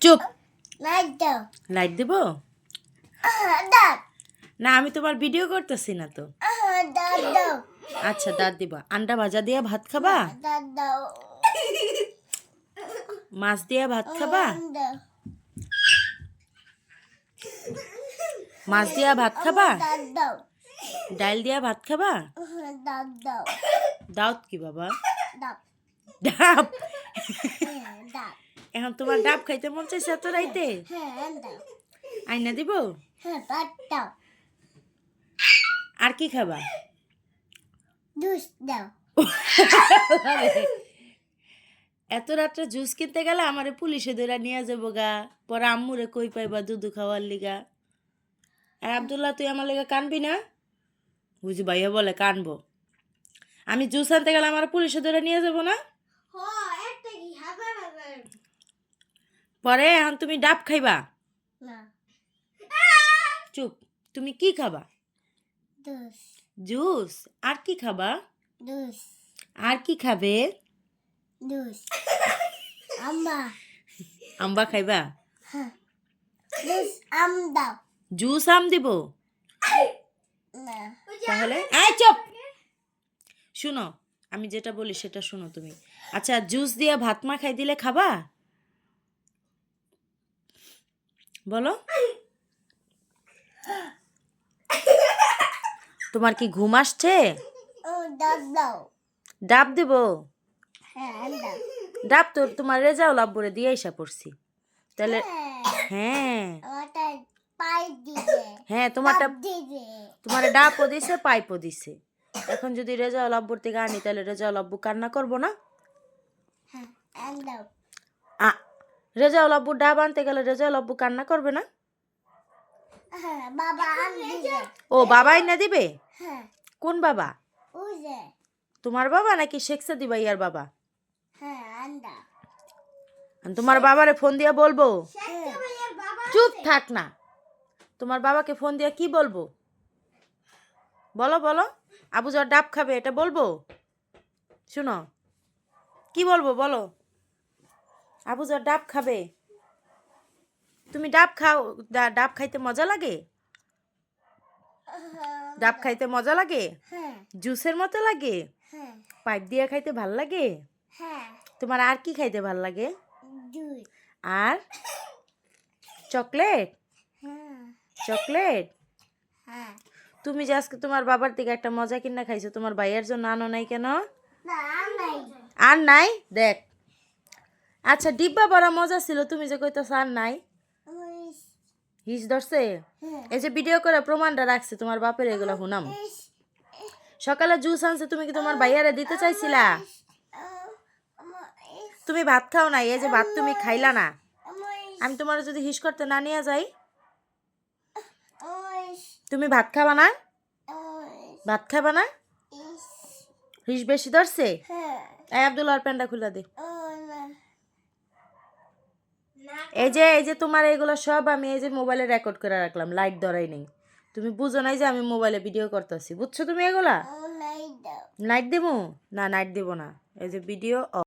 চুপ। লাইট দাও। লাইট দেব দাও। না, আমি তোমার ভিডিও করতেছি না তো। দাও দাও। আচ্ছা, দাঁত দিবা। আন্ডা ভাজা দিয়া ভাত খাবা? দাও দাও। মাছ দিয়া ভাত খাবা? দাও। মাছ দিয়া ভাত খাবা? দাও দাও। ডাল দিয়া ভাত খাবা? দাও দাও। দাওত কি বাবা? দাও। ডাব। দাও। এখন তোমার ডাব খাইতে মন চাইছে এত রাইতে? দাও। আইনা দিব? ভাত দাও। আর কি খাবা? জুস দাও। এত রাত্রে জুস কিনতে গেলে আমারে পুলিশে ধরে নিয়ে যাবো গা। পরে আম্মুরে কই পাইবা দুধু খাওয়ার লিগা। আর আব্দুল্লাহ, তুই আমার লিগা কানবি না? বুঝি ভাইয়া বলে কানবো। আমি জুস আনতে গেলে আমার পুলিশে ধরে নিয়ে যাবো না? পরে এখন তুমি ডাব খাইবা? না। চুপ। তুমি কি খাবা? জুস। জুস? আর কি খাবা? জুস। আর কি খাবে? জুস। আম্মা। আম্বা খাইবা? জুস আম দাও। জুস আম দিব? না। তাহলে এই চুপ। শুনো, আমি যেটা বলি সেটা শুনো তুমি। আচ্ছা, জুস দিয়ে ভাত মাখাই দিলে খাবা? বলো। তোমার কি ঘুম আসছে? দাও দাও। ডাব দেব? দাও। ডাব তো তোমার রেজাউল আব্বুরে দিয়ে আইসা পড়ছি। তাহলে হ্যাঁ আমারটা পাই দিবে। হ্যাঁ, তোমারটা দিবে। তোমার ডাবও দিছে, পাইপও দিছে। এখন যদি রেজাউল আব্বুর থেকে আনি তাহলে রেজাউল আব্বু কান্না করবো না? দাও। রেজাউল আব্বু ডাব আনতে গেলে রেজাউল আব্বু কান্না করবে না? বাবা আম দিবে। ও, বাবাই না দিবে? হ্যাঁ। কোন বাবা? ওই যে। তোমার বাবা নাকি শেখ সাদি ভাইয়ার বাবা? হ্যাঁ, আন্ডা। তোমার বাবারে ফোন দিয়া বলবো? বাবা। চুপ থাক না। তোমার বাবাকে ফোন দিয়া কি বলবো? বলো বলো। আবু যা ডাব খাবে এটা বলবো? শুনো, কি বলবো বলো। আবু যা ডাব খাবে। তুমি ডাব খাও? ডাব খাইতে মজা লাগে? ডাব খাইতে মজা লাগে? হ্যাঁ। জুসের মতো লাগে? হ্যাঁ। পাইপ দিয়ে খাইতে ভাল লাগে? হ্যাঁ। তোমার আর কি খাইতে ভাল লাগে? দুই। আর চকলেট? হ্যাঁ। চকলেট? হ্যাঁ। তুমি যে আজকে তোমার বাবার থেকে একটা মজা কিনা খাইছো, তোমার ভাইয়ের জন্য আনো নাই কেন? না, নাই। আর নাই? দেখ। আচ্ছা, ডিব্বা বড় মজা ছিল, তুমি যে কইতো আর নাই। হিস ধরছে? এই যে ভিডিও করে প্রমাণটা রাখছে তোমার বাপের, এগুলো হুনাম। সকালে জুস আনছে, তুমি কি তোমার ভাইয়ারে দিতে চাইছিলা? তুমি ভাত খাও নাই, এই যে ভাত তুমি খাইলা না। আমি তোমার যদি হিস করতে না নিয়ে যাই, তুমি ভাত খাবা না? ভাত খাবা না? হিস বেশি ধরছে? এই আব্দুল্লাহর প্যান্টটা খুলে দে। এই যে তোমার এগুলো সব আমি এই যে মোবাইলে রেকর্ড করে রাখলাম, লাইট ধরাই নেই। তুমি বুঝো নাই যে আমি মোবাইলে ভিডিও করতেছি, বুঝছো তুমি এগুলা? নাইট দেবো না, নাইট দেবো না। এই যে ভিডিও